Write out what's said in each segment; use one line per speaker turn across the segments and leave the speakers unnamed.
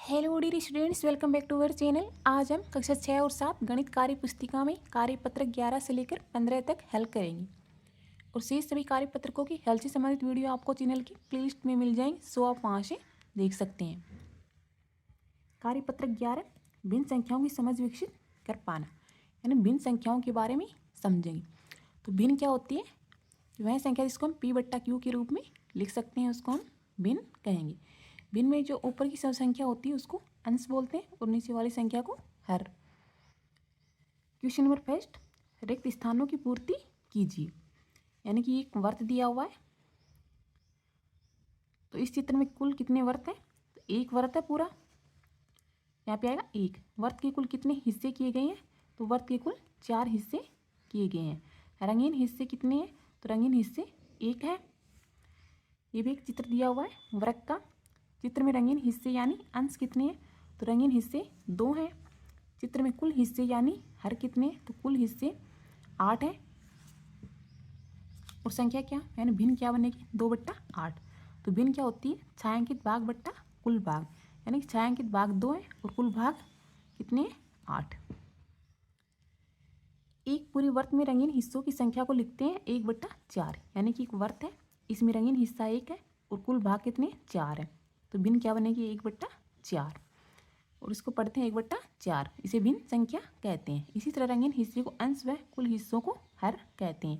Hello dear students, welcome back to our channel. आज हम कक्षा 6 और 7 गणित कार्य पुस्तिका में कार्यपत्र 11 से लेकर 15 तक हल करेंगे और शेष सभी कार्यपत्रकों की हल से संबंधित वीडियो आपको चैनल की प्लेलिस्ट में मिल जाएंगे, सो आप वहाँ से देख सकते हैं। कार्यपत्र 11 भिन्न संख्याओं की समझ विकसित कर पाना, यानी भिन्न संख्याओं के बारे में समझेंगे। तो भिन्न क्या होती है? वह संख्या जिसको हम पी बट्टा क्यू के रूप में लिख सकते हैं उसको हम भिन्न कहेंगे। भिन्न में जो ऊपर की सब संख्या होती है उसको अंश बोलते हैं और नीचे वाली संख्या को हर। क्वेश्चन नंबर फर्स्ट, रिक्त स्थानों की पूर्ति कीजिए। यानी कि एक वर्त दिया हुआ है, तो इस चित्र में कुल कितने वर्त हैं? तो एक वर्त है पूरा, यहाँ पे आएगा एक। वर्त के कुल कितने हिस्से किए गए हैं? तो वर्त के कुल 4 हिस्से किए गए हैं। रंगीन हिस्से कितने हैं? तो रंगीन हिस्से एक है। ये भी एक चित्र दिया हुआ है वृत्त का। चित्र में रंगीन हिस्से यानी अंश कितने हैं? तो रंगीन हिस्से 2 हैं। चित्र में कुल हिस्से यानी हर कितने? तो कुल हिस्से 8 हैं। और संख्या क्या यानी भिन्न क्या बनेगी? 2/8। तो भिन्न क्या होती है? छायांकित भाग बट्टा कुल भाग, यानी कि छायांकित भाग 2 है और कुल भाग कितने हैं? 8। एक पूरे वर्त में रंगीन हिस्सों की संख्या को लिखते हैं 1/4, यानी कि एक वर्त है, इसमें रंगीन हिस्सा 1 है और कुल भाग कितने? 4 है। तो भिन्न क्या बनेगी? 1/4। और इसको पढ़ते हैं 1/4, इसे भिन्न संख्या कहते हैं। इसी तरह रंगीन हिस्से को अंश व कुल हिस्सों को हर कहते हैं।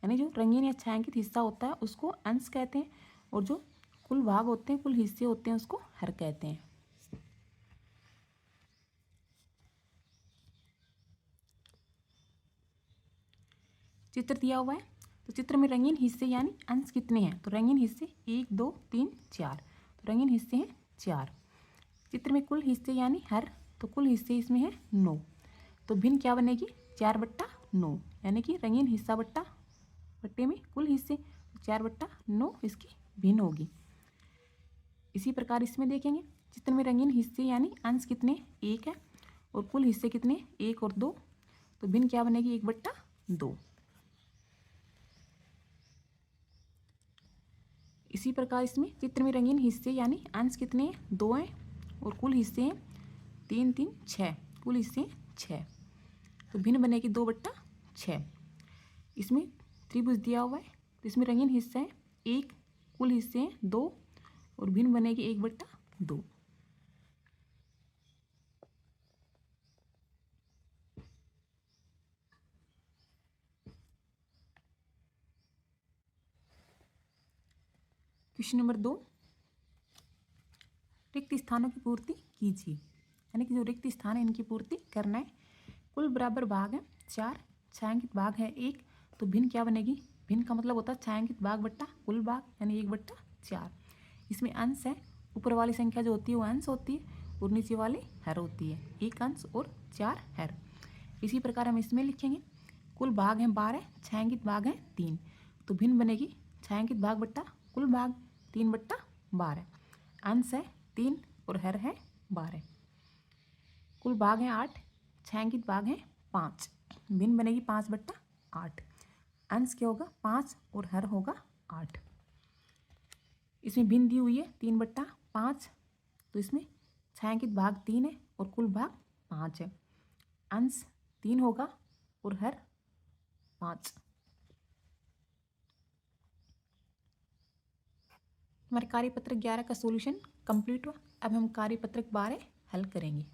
यानी जो रंगीन या छायांकित हिस्सा होता है उसको अंश कहते हैं और जो कुल भाग होते हैं, कुल हिस्से होते हैं, उसको हर कहते हैं। चित्र दिया हुआ है, तो चित्र में रंगीन हिस्से यानी अंश कितने हैं? तो रंगीन हिस्से 1 2 3 4, तो रंगीन हिस्से हैं 4। चित्र में कुल हिस्से यानी हर, तो कुल हिस्से इसमें है 9। तो भिन्न क्या बनेगी? 4/9, यानी कि रंगीन हिस्सा बट्टे में कुल हिस्से, 4/9 इसकी भिन्न होगी। इसी प्रकार इसमें देखेंगे, चित्र में रंगीन हिस्से यानी अंश कितने? 1 है और कुल हिस्से कितने? 1 और 2, तो भिन्न क्या बनेगी? 1/2। इसी प्रकार इसमें चित्र में रंगीन हिस्से यानी अंश कितने हैं? 2 हैं और कुल हिस्से हैं 3 3 6, कुल हिस्से 6, तो भिन्न बनेगी 2/6। इसमें त्रिभुज दिया हुआ है, तो इसमें रंगीन हिस्सा है 1, कुल हिस्से हैं 2 और भिन्न बनेगी 1/2। क्वेश्चन नंबर 2, रिक्त स्थानों की पूर्ति कीजिए। यानी कि जो रिक्त स्थान है इनकी पूर्ति करना है। कुल बराबर भाग है 4, छायांकित भाग है 1, तो भिन्न क्या बनेगी? भिन्न का मतलब होता है छायांकित भाग बट्टा कुल भाग, यानी 1/4। इसमें अंश है, ऊपर वाली संख्या जो होती है वो अंश होती है और नीचे वाली हर होती है, 1 अंश और 4 हर। इसी प्रकार हम इसमें लिखेंगे, कुल भाग हैं 12, छायांकित भाग है 3, तो भिन्न बनेगी छायांकित भाग बट्टा कुल भाग 3/12। अंश है 3 और हर है 12। कुल भाग है 8, छायांकित भाग है 5, भिन्न बनेगी 5/8। अंश क्या होगा? 5 और हर होगा 8। इसमें भिन्न दी हुई है 3/5, तो इसमें छायांकित भाग 3 है और कुल भाग 5 है। अंश 3 होगा और हर 5। हमारे कार्यपत्र 11 का सॉल्यूशन कंप्लीट हुआ। अब हम कार्यपत्र 12 हल करेंगे।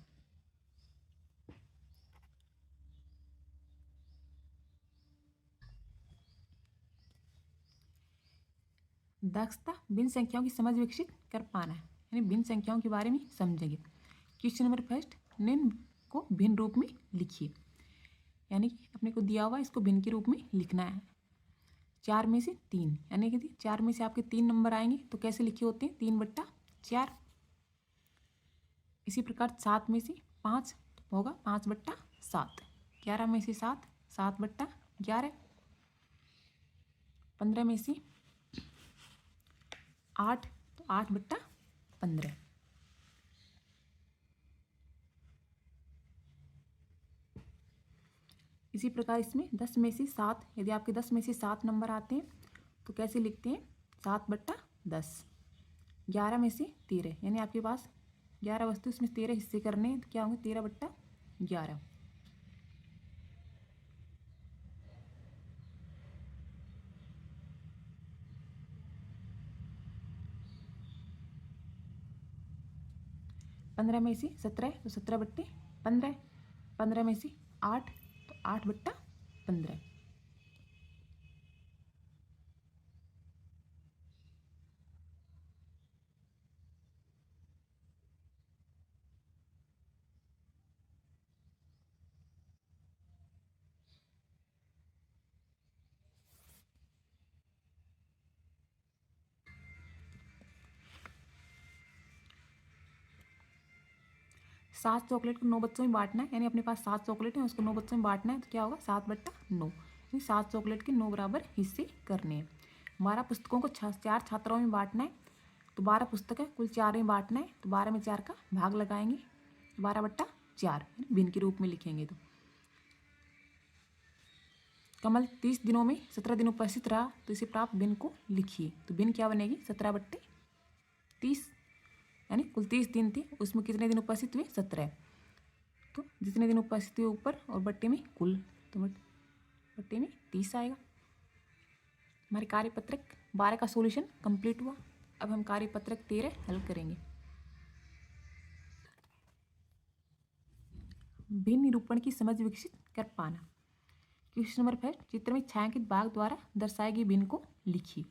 दक्षता भिन्न संख्याओं की समझ विकसित कर पाना है, यानी भिन्न संख्याओं के बारे में समझेंगे। क्वेश्चन नंबर फर्स्ट, निम्न को भिन्न रूप में लिखिए। यानी कि अपने को दिया हुआ इसको भिन्न के रूप में लिखना है। 4 में से 3, यानी कि 4 में से आपके 3 नंबर आएंगे, तो कैसे लिखे होते हैं? 3/4। इसी प्रकार 7 में से 5 होगा 5/7। 11 में से 7, 7/11। 15 में से 8, तो 8/15। इसी प्रकार इसमें 10 में से 7, यदि आपके 10 में से 7 नंबर आते हैं तो कैसे लिखते हैं? 7/10। 11 में से 13, यानी आपके पास 11 वस्तु, इसमें 13 हिस्से करने हैं, तो क्या होंगे 13/11। पंद्रह में से 17 तो 17/15। 15 में से 8 तो 8/15। सात चॉकलेट को 9 बच्चों में बांटना है, यानी अपने पास 7 चॉकलेट है, उसको 9 बच्चों में बांटना है, तो क्या होगा 7/9। यानी 7 चॉकलेट के 9 बराबर हिस्से करने हैं। 12 पुस्तकों को 4 छात्राओं में बांटना है, तो 12 पुस्तक है, कुल 4 में बांटना है, तो 12 में 4 का भाग लगाएंगे, 12/4 भिन्न के रूप में लिखेंगे। तो कमल 30 दिनों में 17 दिन उपस्थित रहा, तो इसे प्राप्त भिन्न को लिखिए। तो भिन्न क्या बनेगी 17/30, यानी कुल 30 दिन थे, उसमें कितने दिन उपस्थित हुए 17। तो जितने दिन उपस्थित हुए ऊपर और बट्टे में कुल, तो बट्टे में 30 आएगा। हमारे कार्यपत्रक 12 का सॉल्यूशन कंप्लीट हुआ। अब हम कार्यपत्रक 13 हल करेंगे। भिन्न निरूपण की समझ विकसित कर पाना। क्वेश्चन नंबर 5, चित्र में छायांकित भाग द्वारा दर्शाए गए भिन्न को लिखिए।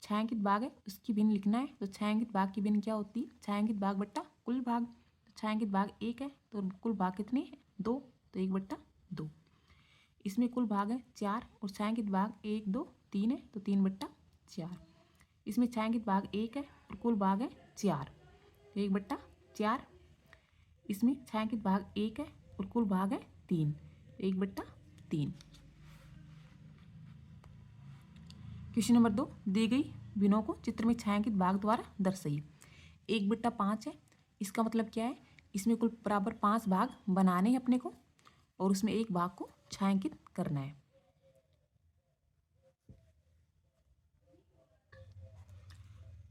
छायांकित भाग है, उसकी भिन्न लिखना है। तो छायांकित भाग की भिन्न क्या होती है, छायांकित भाग बट्टा कुल भाग। तो छायांकित भाग 1 है, तो कुल भाग कितने हैं 2, तो 1/2। इसमें कुल भाग है 4, और छायांकित भाग 1 2 3 है, तो 3/4। इसमें छायांकित भाग 1 है और कुल भाग है 4, तो 1/4। इसमें छायांकित भाग 1 है और कुल भाग है 3, 1/3। क्वेश्चन नंबर 2, दी गई भिन्नों को चित्र में छायांकित भाग द्वारा दर्शाइए। 1/5 है, इसका मतलब क्या है, इसमें कुल बराबर 5 भाग बनाने हैं अपने को, और उसमें एक भाग को छायांकित करना है।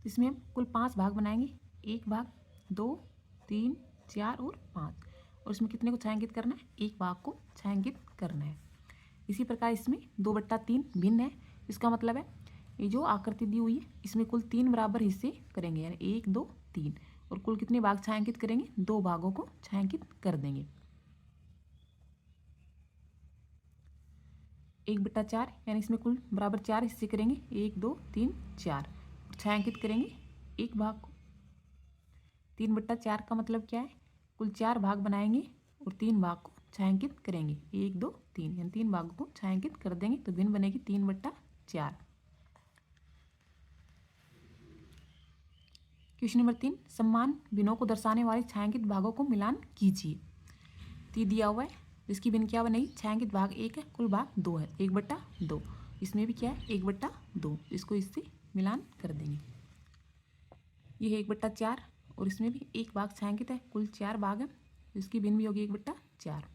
इसमें हम कुल 5 भाग बनाएंगे, 1 भाग 2 3 4 और 5, और इसमें कितने को छायांकित करना है, एक भाग को छायांकित करना है। इसी प्रकार इसमें 2/3 भिन्न है, इसका मतलब है ये जो आकृति दी हुई है इसमें कुल 3 बराबर हिस्से करेंगे, यानी 1 2 3, और कुल कितने भाग छायांकित करेंगे, 2 भागों को छायांकित कर देंगे। 1/4, यानी इसमें कुल बराबर 4 हिस्से करेंगे, 1 2 3 4, और छायांकित करेंगे एक भाग को। 3/4 का मतलब क्या है, कुल 4 भाग बनाएंगे और 3 भाग को छायांकित करेंगे, 1 2 3, यानी 3 भागों को छायांकित कर देंगे, तो भिन्न बनेगी 3/4। क्वेश्चन नंबर 3, समान भिन्नों को दर्शाने वाले छायांकित भागों को मिलान कीजिए। तो दिया हुआ है, इसकी भिन्न क्या बनेगी, छायांकित भाग 1 है, कुल भाग 2 है, 1/2। इसमें भी क्या है 1/2, इसको इससे मिलान कर देंगे। ये है 1/4, और इसमें भी एक भाग छायांकित है, कुल 4 भाग है, इसकी भिन्न भी होगी 1/4।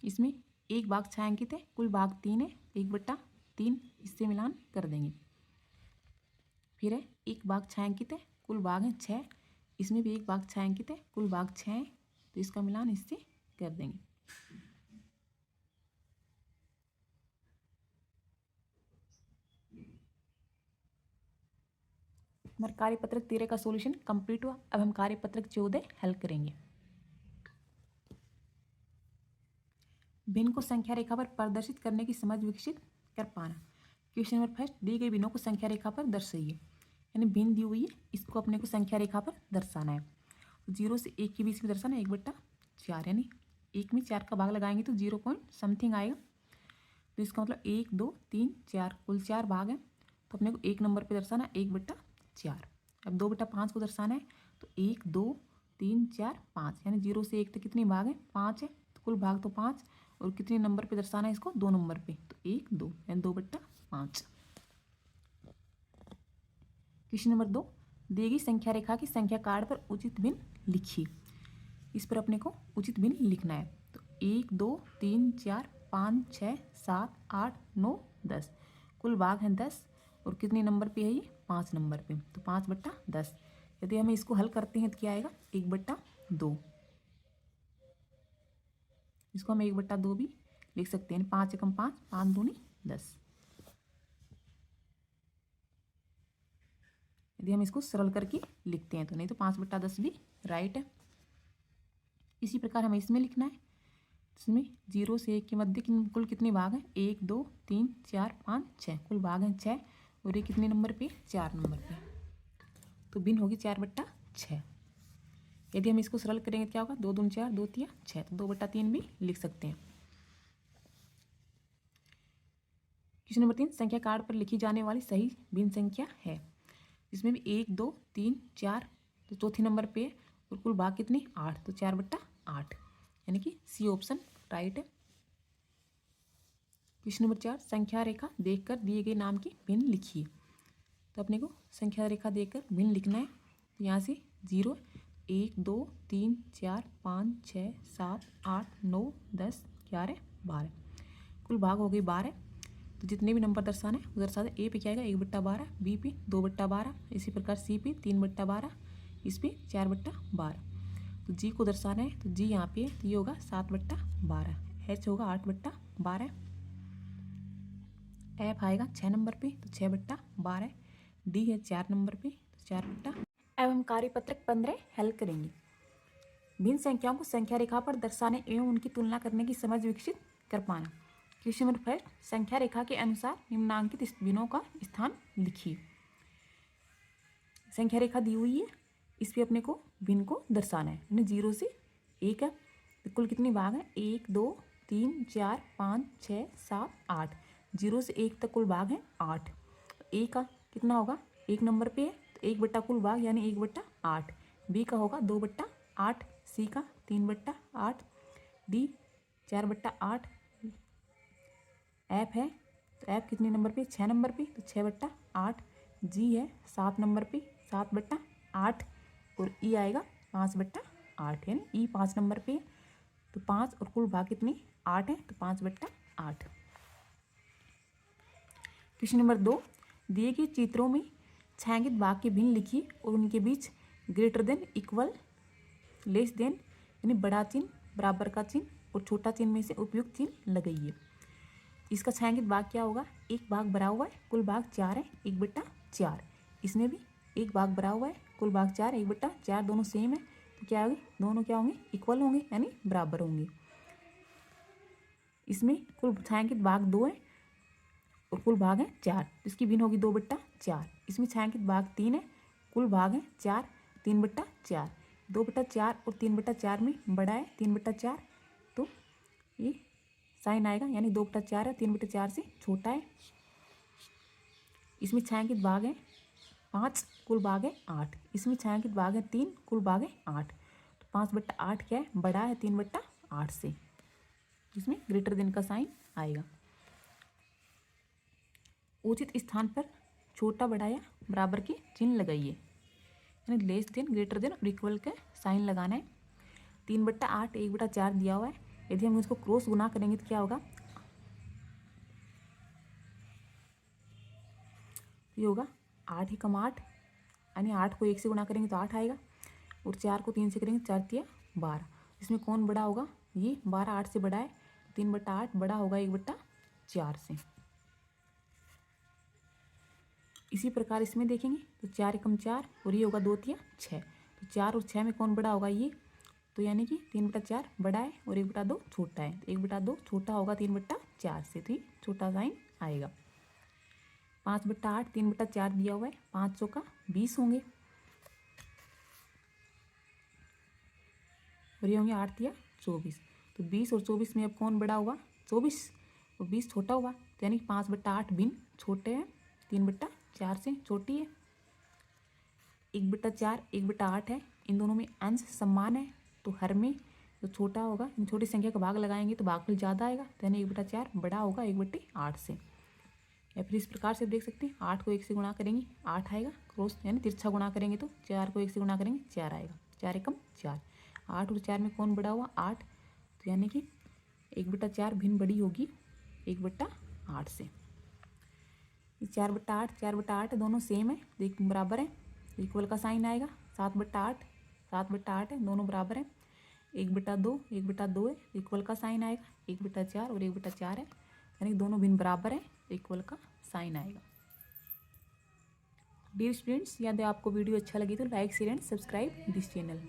इसमें एक भाग छायांकित है, कुल भाग 3 है, 1/3, इससे मिलान कर देंगे। फिर है एक भाग छायांकित है, कुल भाग है 6, इसमें भी एक भाग छायांकित है, कुल भाग 6 है, तो इसका मिलान इससे कर देंगे। हमारा कार्यपत्रक 13 का सॉल्यूशन कंप्लीट हुआ। अब हम कार्यपत्रक 14 हल करेंगे। भिन्न को संख्या रेखा पर प्रदर्शित करने की समझ विकसित कर पाना। क्वेश्चन नंबर 1, दी गई भिन्नों को संख्या रेखा पर दर्शाइए। यानी भिन्न दी हुई है, इसको अपने को संख्या रेखा पर दर्शाना है। 0 से 1 के बीच में दर्शाना है 1/4, यानी 1 में 4 का भाग लगाएंगे तो 0 पॉइंट समथिंग आएगा। तो इसका मतलब 1 2 3 4, कुल 4 भाग हैं, तो अपने को 1 नंबर पे दर्शाना 1/4। अब 2/5 को दर्शाना है, तो 1 2 3 4 5, यानी 0 से 1 तक कितने भाग हैं 5 है, तो कुल भाग तो 5, और कितने नंबर पे दर्शाना है इसको 2 नंबर पे, तो 1 2, यानी 2/5। क्वेश्चन नंबर 2, दी गई संख्या रेखा की संख्या कार्ड पर उचित भिन्न लिखिए। इस पर अपने को उचित भिन्न लिखना है। तो 1 2 3 4 5 6 7 8 9 10, कुल भाग हैं 10, और कितने नंबर पे है ये 5 नंबर पे, तो 5/10, यदि हम इसको हल करते हैं तो क्या आएगा 1/2। इसको हम 1/2 भी लिख सकते हैं। 5 एकम 5, 5 दूनी 10। यदि हम इसको सरल करके लिखते हैं तो, नहीं तो 5/10 भी राइट है। इसी प्रकार हमें इसमें लिखना है। इसमें 0 से 1 के मध्य कुल कितने भाग हैं? 1 2 3 4 5 6, कुल भाग हैं 6। और ये कितने नंबर पे? 4 नंबर पे। तो भिन्न होगी 4/6। यदि हम इसको सरल करेंगे क्या होगा? 2 दूनी 4, 2 तिया 6, तो 2/3 भी लिख सकते हैं। क्वेश्चन नंबर 3, संख्या कार्ड पर लिखी जाने वाली सही भिन्न संख्या है। इसमें भी 1 2 3 4, तो चौथे नंबर पे है। और कुल भाग कितने? 8, तो 4/8, यानी कि सी ऑप्शन राइट है। क्वेश्चन नंबर 4, संख्या रेखा देखकर दिए गए नाम की भिन्न लिखिए। तो अपने को संख्या रेखा देखकर भिन्न लिखना है। तो यहाँ से 0 1 2 3 4 5 6 7 8 9 10 11 12, कुल भाग हो गए 12। तो जितने भी नंबर दर्शाना है वो दर्शा दे। ए पे क्या आएगा? 1/12, बी पे 2/12, इसी प्रकार सी पे 3/12, इस पे 4/12। तो जी को दर्शाना है तो जी यहाँ पे है, तो ये होगा 7/12। एच होगा 8/12। एफ आएगा 6 नंबर पे, तो 6/12। डी है 4 नंबर पे, तो 4/। अब हम कार्यपत्रक 15 हल करेंगे। भिन्न संख्याओं को संख्या रेखा पर दर्शाने एवं उनकी तुलना करने की समझ विकसित कर पाना। क्वेश्चन नंबर 5, संख्या रेखा के अनुसार निम्नांकित भिन्नों का स्थान लिखिए। संख्या रेखा दी हुई है, इस पे अपने को भिन्न को दर्शाना है। यानी 0 से 1 है, तो कुल कितने भाग हैं? 1 2 3 4 5 6 7 8। 0 से 1 तक कुल भाग हैं 8। ए का कितना होगा? 1 नंबर पे है, तो 1 कुल भाग यानी 1/8। बी का होगा 2/8, सी का 3/8, डी 4/8। एफ है, तो एफ कितने नंबर पे? 6 नंबर पे, तो 6/8। जी है 7 नंबर पे, 7/8। और ई आएगा 5/8, यानी ई 5 नंबर पे, तो 5 और कुल भाग कितने? 8 है, तो 5/8। क्वेश्चन नंबर 2, दिए गए चित्रों में छायांकित भाग के भिन्न लिखिए और उनके बीच greater than, equal, less than यानी बड़ा चिन्ह, बराबर का चिन्ह और छोटा चिन्ह में से उपयुक्त चिन्ह लगाइए। इसका छायांकित भाग क्या होगा? एक भाग भरा हुआ है, कुल भाग 4 है, 1/4। इसमें भी एक भाग भरा हुआ है, कुल भाग 4, 1/4, दोनों सेम है, तो क्या होगी? दोनों क्या होंगे? इक्वल होंगे, यानी बराबर होंगे। इसमें कुल छायांकित भाग 2 है और कुल भाग है 4, इसकी भिन्न होगी 2/4। इसमें छायांकित भाग 3 है, कुल भाग है 4, 3/4। 2/4 और 3/4 में बड़ा है 3/4, तो ये साइन आएगा, यानी 2/4 है, 3/4 से छोटा है। इसमें छायांकित भाग है 5, कुल भाग है 8। इसमें छायांकित भाग है 3, कुल भाग है 8, तो 5/8 क्या है? बड़ा है 3/8 से। इसमें ग्रेटर देन का साइन आएगा। उचित स्थान पर छोटा, बड़ा या बराबर के चिन्ह लगाइए, यानी लेस देन, ग्रेटर देन और इक्वल का साइन लगाना है। 3/8 1/4 दिया हुआ है, यदि हम इसको क्रॉस गुना करेंगे तो क्या होगा? ये होगा 8 एकम 8, यानी 8 को 1 से गुना करेंगे तो 8 आएगा, और 4 को 3 से करेंगे 4 तिया 12। इसमें कौन बड़ा होगा? ये 12 8 से बड़ा है, 3/8 बड़ा होगा 1/4 से। इसी प्रकार इसमें देखेंगे तो 4 एकम 4 और ये होगा 2 तिया 6, तो 4 और 6 में कौन बड़ा होगा? ये, तो यानी कि 3/4 बड़ा है और 1/2 छोटा है, तो 1/2 छोटा होगा 3/4 से, तो ये छोटा साइन आएगा। 5/8 3/4 दिया हुआ है, 500 का 20 होंगे, और ये होंगे 8 तिया 24। तो 20 और 24 में अब कौन बड़ा हुआ? 24, और 20 छोटा हुआ, तो यानी 5/8 भिन्न छोटे हैं, 3/4 से छोटी है। 1/4 1/8 है, इन दोनों में अंश समान है, तो हर में जो छोटा होगा, इन छोटी संख्या का भाग लगाएंगे तो भागफल ज़्यादा आएगा, तो यानी 1/4 बड़ा होगा 1/8 से। या फिर इस प्रकार से देख सकते हैं, 8 को 1 से गुणा करेंगे 8 आएगा, क्रॉस यानी तिरछा गुणा करेंगे तो 4 को 1 से गुणा करेंगे 4 आएगा, 4 एकम 4। 8 और 4 में कौन बड़ा हुआ? 8, तो यानी कि 1/4 भिन्न बड़ी होगी 1/8 से। 4/8 4/8 दोनों सेम है, तो एक बराबर है, इक्वल का साइन आएगा, 7/8, 7/8 है, दोनों बराबर है। 1/2, 1/2 है, इक्वल का साइन आएगा। 1/4 और 1/4 है, यानी दोनों भिन्न बराबर है, इक्वल का साइन आएगा। डियर स्टूडेंट्स, यदि आपको वीडियो अच्छा लगी तो like share and subscribe this channel.